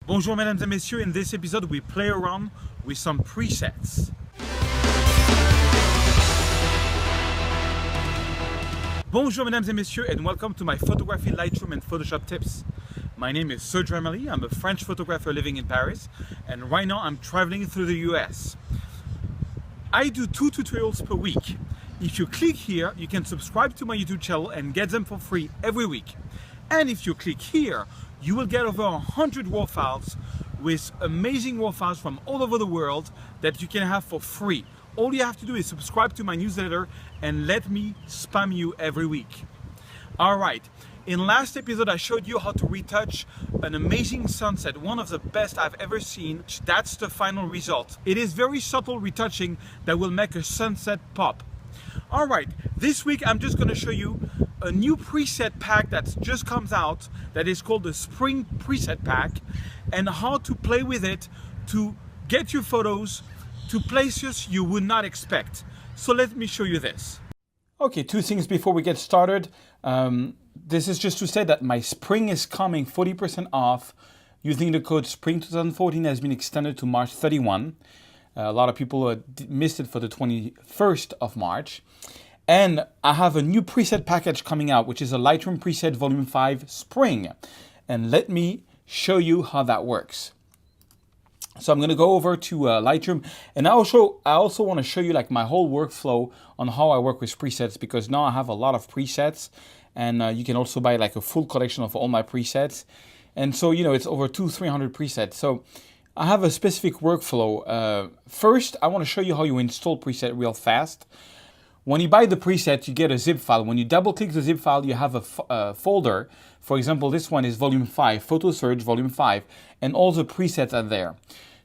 Bonjour mesdames et messieurs, in this episode we play around with some presets. Bonjour mesdames et messieurs and welcome to my photography, Lightroom and Photoshop tips. My name is Serge Ramelli, I'm a French photographer living in Paris and right now I'm traveling through the US. I do 2 tutorials per week. If you click here, you can subscribe to my YouTube channel and get them for free every week. And if you click here, you will get over 100 raw files with amazing raw files from all over the world that you can have for free. All you have to do is subscribe to my newsletter and let me spam you every week. All right, in last episode I showed you how to retouch an amazing sunset, one of the best I've ever seen. That's the final result. It is very subtle retouching that will make a sunset pop. All right, this week I'm just gonna show you a new preset pack that just comes out that is called the Spring Preset Pack and how to play with it to get your photos to places you would not expect. So let me show you this. Okay, 2 things before we get started. This is just to say that my spring is coming 40% off. Using the code SPRING 2014 has been extended to March 31. A lot of people missed it for the 21st of March. And I have a new preset package coming out, which is a Lightroom preset volume 5 spring. And let me show you how that works. So I'm going to go over to Lightroom and I also want to show you like my whole workflow on how I work with presets, because now I have a lot of presets and you can also buy like a full collection of all my presets. And so, you know, it's over 200-300 presets. So I have a specific workflow. First, I want to show you how you install preset real fast. When you buy the preset, you get a zip file. When you double click the zip file, you have a folder. For example, this one is volume 5, Photo Surge volume 5, and all the presets are there.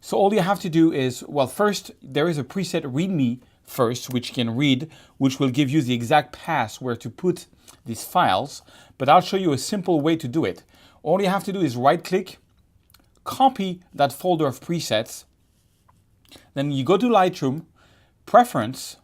So all you have to do is, well, first, there is a preset README first, which you can read, which will give you the exact path where to put these files. But I'll show you a simple way to do it. All you have to do is right click, copy that folder of presets. Then you go to Lightroom, Preference,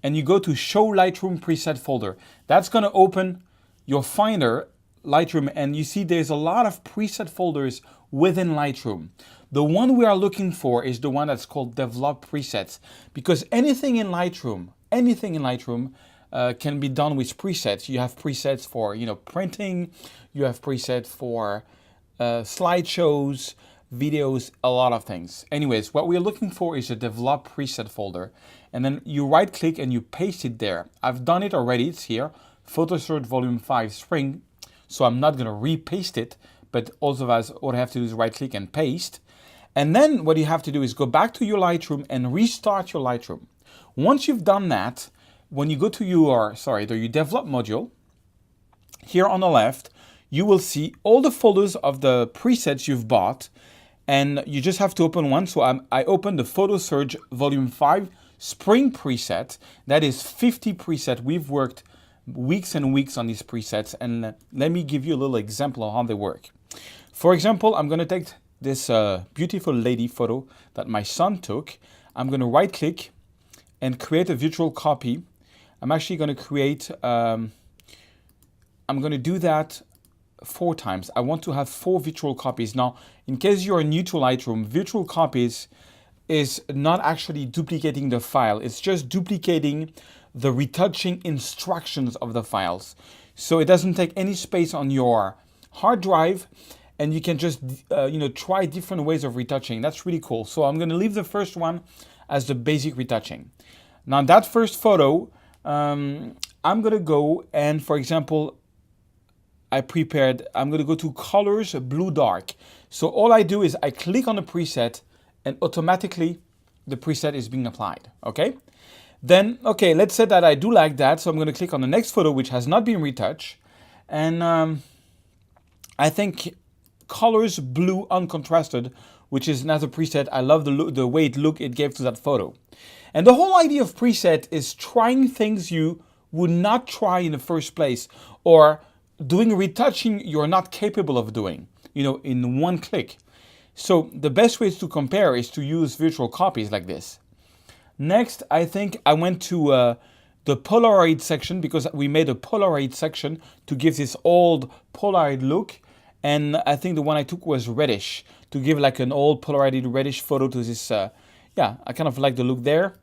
and you go to Show Lightroom Preset Folder. That's going to open your Finder, Lightroom, and you see there's a lot of preset folders within Lightroom. The one we are looking for is the one that's called Develop Presets, because anything in Lightroom can be done with presets. You have presets for, you know, printing, you have presets for slideshows, videos, a lot of things. Anyways, what we're looking for is a Develop Preset folder. And then you right click and you paste it there. I've done it already, it's here, Photo Surge Volume 5 Spring. So I'm not gonna repaste it, but also all I have to do is right click and paste. And then what you have to do is go back to your Lightroom and restart your Lightroom. Once you've done that, when you go to your Develop module, here on the left, you will see all the folders of the presets you've bought, and you just have to open one. So I opened the Photo Surge Volume 5 Spring preset. That is 50 preset. We've worked weeks and weeks on these presets, and let me give you a little example of how they work. For example, I'm going to take this beautiful lady photo that my son took. I'm going to right click and create a virtual copy. I'm actually going to create, I'm going to do that 4 times. I want to have 4 virtual copies. Now, in case you are new to Lightroom, virtual copies is not actually duplicating the file. It's just duplicating the retouching instructions of the files. So it doesn't take any space on your hard drive, and you can just try different ways of retouching. That's really cool. So I'm going to leave the first one as the basic retouching. Now that first photo, I'm going to go and, for example, I'm going to go to Colors, Blue Dark. So all I do is I click on the preset and automatically the preset is being applied, okay? Then, okay, let's say that I do like that. So I'm going to click on the next photo, which has not been retouched. And I think Colors, Blue, Uncontrasted, which is another preset. I love the way it gave to that photo. And the whole idea of preset is trying things you would not try in the first place, or doing retouching you're not capable of doing, in one click. So the best way to compare is to use virtual copies like this. Next, I think I went to the Polaroid section, because we made a Polaroid section to give this old Polaroid look. And I think the one I took was reddish, to give like an old Polaroid reddish photo to this. Yeah, I kind of like the look there.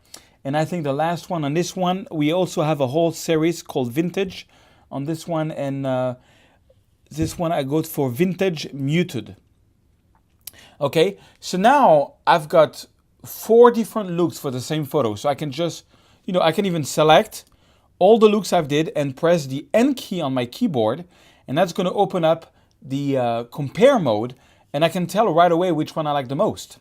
And I think the last one on this one, we also have a whole series called Vintage on this one. And this one I go for Vintage Muted. Okay, so now I've got 4 different looks for the same photo. So I can just, I can even select all the looks I've did and press the N key on my keyboard. And that's going to open up the compare mode. And I can tell right away which one I like the most.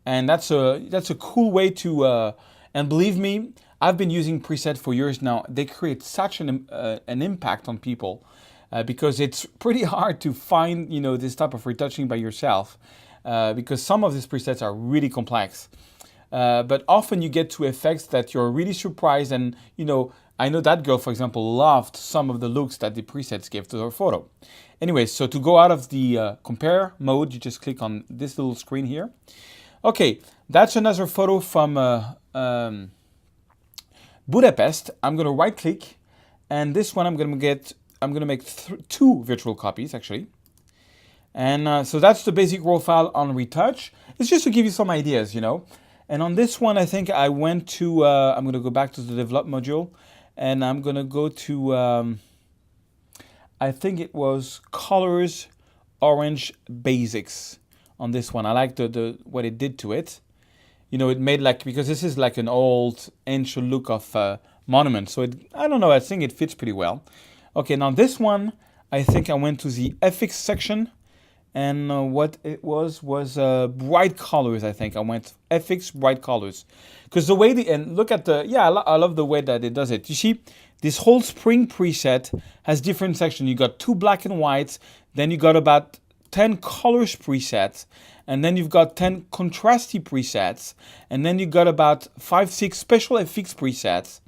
And that's a cool way to, and believe me, I've been using presets for years now. They create such an impact on people because it's pretty hard to find, this type of retouching by yourself because some of these presets are really complex. But often you get to effects that you're really surprised. And, I know that girl, for example, loved some of the looks that the presets give to her photo. Anyway, so to go out of the compare mode, you just click on this little screen here. Okay, that's another photo from Budapest. I'm going to right click, and this one I'm going to make 2 virtual copies actually. And so that's the basic raw file on retouch. It's just to give you some ideas, And on this one, I think I went to, I'm going to go back to the develop module, and I'm going to go to, I think it was Colors Orange Basics on this one. I like the what it did to it. It made like, because this is like an old ancient look of monument. So I don't know, I think it fits pretty well. Okay, now this one, I think I went to the FX section. And what it was bright colors. I think I went FX bright colors, because the way and look at the I love the way that it does it. You see, this whole spring preset has different sections. You got 2 black and whites, then you got about 10 colors presets, and then you've got 10 contrasty presets, and then you got about 5-6 special FX presets,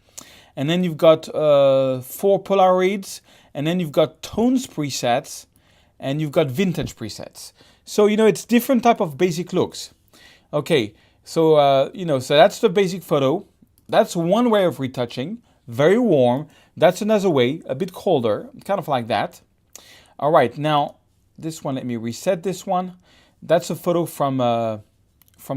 and then you've got 4 Polaroids, and then you've got tones presets. And you've got vintage presets. So, it's different type of basic looks. Okay, so, so that's the basic photo. That's one way of retouching. Very warm. That's another way, a bit colder, kind of like that. All right, now, this one, let me reset this one. That's a photo from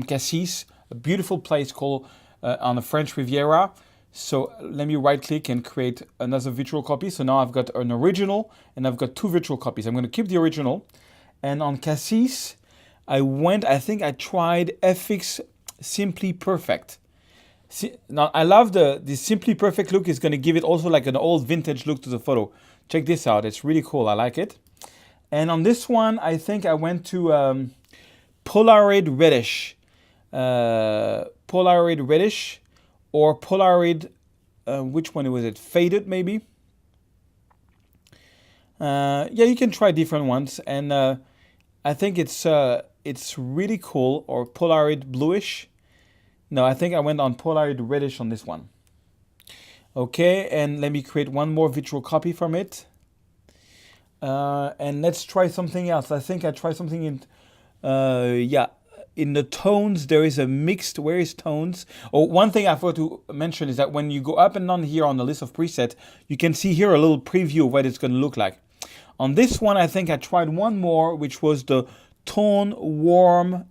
Cassis, a beautiful place called on the French Riviera. So let me right click and create another virtual copy. So now I've got an original and I've got 2 virtual copies. I'm going to keep the original. And on Cassis, I think I tried FX Simply Perfect. See, now I love the Simply Perfect look. Is going to give it also like an old vintage look to the photo. Check this out. It's really cool. I like it. And on this one, I think I went to Polaroid Reddish. Polaroid Reddish. Or Polaroid, which one was it? Faded, maybe? You can try different ones. And I think it's really cool. Or Polaroid Bluish. No, I think I went on Polaroid Reddish on this one. Okay, and let me create one more virtual copy from it. And let's try something else. I think I tried something in, in the tones, there is a mixed, where is tones? Oh, one thing I forgot to mention is that when you go up and down here on the list of presets, you can see here a little preview of what it's going to look like. On this one, I think I tried one more, which was the tone warm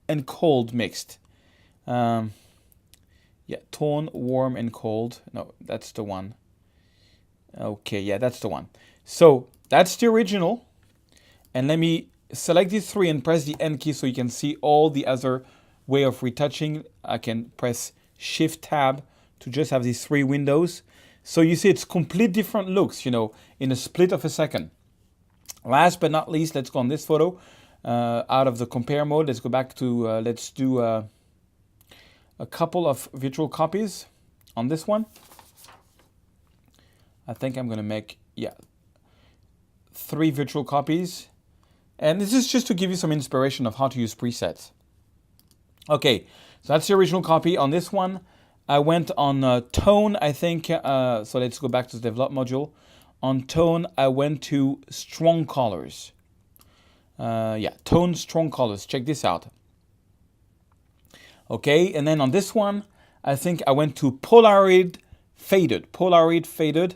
and cold mixed. Tone warm and cold. No, that's the one. Okay, that's the one. So that's the original. And let me select these 3 and press the N key so you can see all the other way of retouching. I can press Shift Tab to just have these 3 windows. So you see it's complete different looks, in a split of a second. Last but not least, let's go on this photo out of the compare mode. Let's go back to, let's do a couple of virtual copies on this one. I think I'm going to make, 3 virtual copies. And this is just to give you some inspiration of how to use presets. Okay, so that's the original copy. On this one, I went on tone, I think. So let's go back to the develop module. On tone, I went to strong colors. Tone, strong colors. Check this out. Okay, and then on this one, I think I went to Polaroid Faded. Polaroid Faded.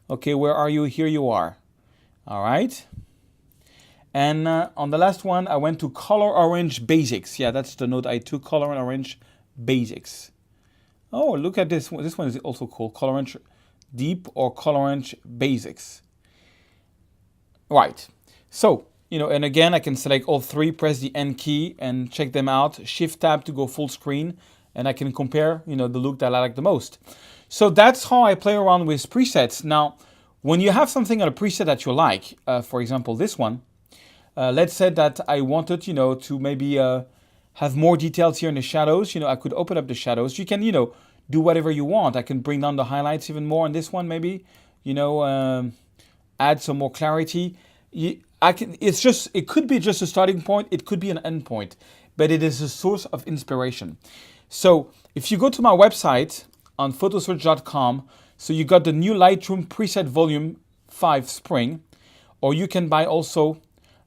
Okay, where are you? Here you are. All right. And on the last one, I went to Color Orange Basics. Yeah, that's the note I took, Color Orange Basics. Oh, look at this one. This one is also cool, Color Orange Deep or Color Orange Basics. Right, so, you know, and again, I can select all three, press the N key and check them out, Shift Tab to go full screen, and I can compare, you know, the look that I like the most. So that's how I play around with presets. Now, when you have something on a preset that you like, for example, this one, let's say that I wanted, you know, to maybe have more details here in the shadows. You know, I could open up the shadows. You can, you know, do whatever you want. I can bring down the highlights even more on this one, maybe, you know, add some more clarity. It could be just a starting point. It could be an end point, but it is a source of inspiration. So if you go to my website on photosearch.com, so you got the new Lightroom preset volume 5 spring, or you can buy also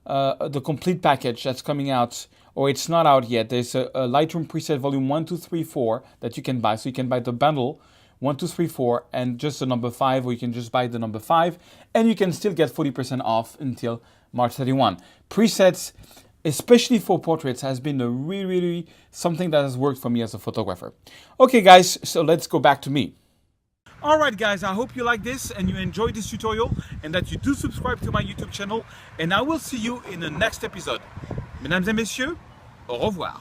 the complete package that's coming out, or it's not out yet. There's a Lightroom preset volume 1, 2, 3, 4 that you can buy. So you can buy the bundle 1, 2, 3, 4 and just the number 5, or you can just buy the number 5 and you can still get 40% off until March 31. Presets, especially for portraits, has been a really something that has worked for me as a photographer. Okay guys, so let's go back to me. Alright guys, I hope you like this and you enjoyed this tutorial and that you do subscribe to my YouTube channel, and I will see you in the next episode. Mesdames et messieurs, au revoir.